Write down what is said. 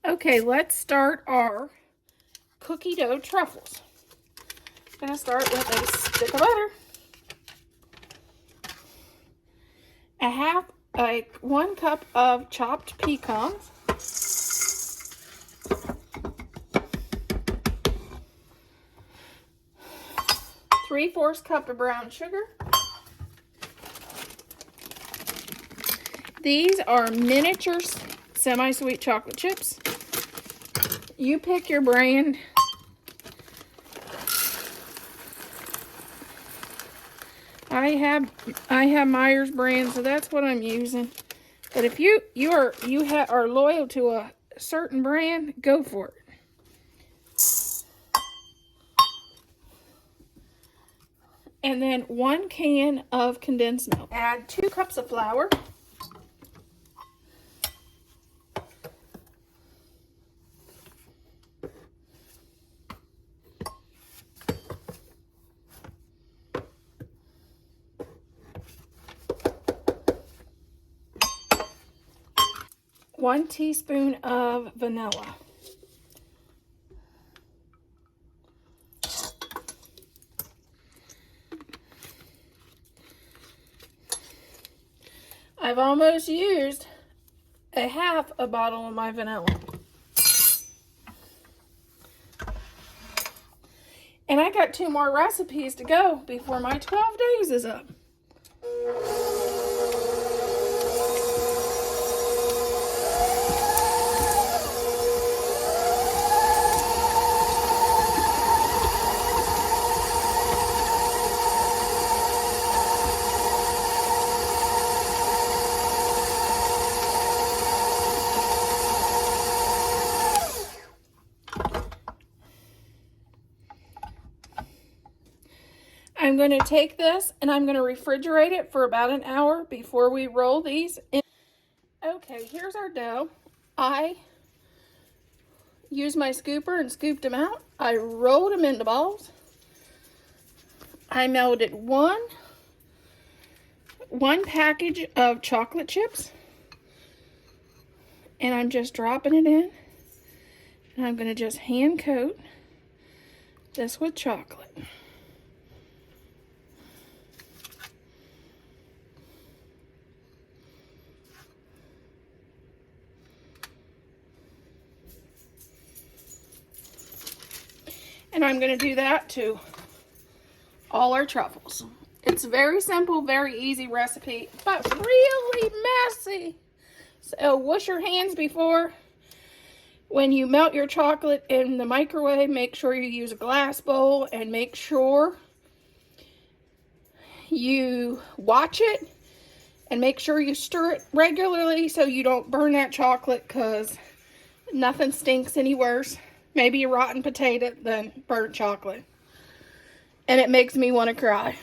Okay, let's start our cookie dough truffles. I'm going to start with a stick of butter, a 1 cup of chopped pecans, 3/4 cup of brown sugar. These are miniature semi-sweet chocolate chips. You pick your brand. I have Myers brand, so that's what I'm using. But if you are loyal to a certain brand, go for it. And then 1 can of condensed milk. Add 2 cups of flour. One teaspoon of vanilla. I've almost used a half a bottle of my vanilla. And I got 2 more recipes to go before my 12 days is up. I'm going to take this and I'm going to refrigerate it for about an hour before we roll these in. Okay, here's our dough. I used my scooper and scooped them out. I rolled them into balls. I melted one package of chocolate chips. And I'm just dropping it in. And I'm going to just hand coat this with chocolate. And I'm going to do that to all our truffles. It's very simple, very easy recipe, but really messy. So wash your hands before. When you melt your chocolate in the microwave, make sure you use a glass bowl and make sure you watch it and make sure you stir it regularly so you don't burn that chocolate, because nothing stinks any worse. Maybe a rotten potato than burnt chocolate. And it makes me want to cry.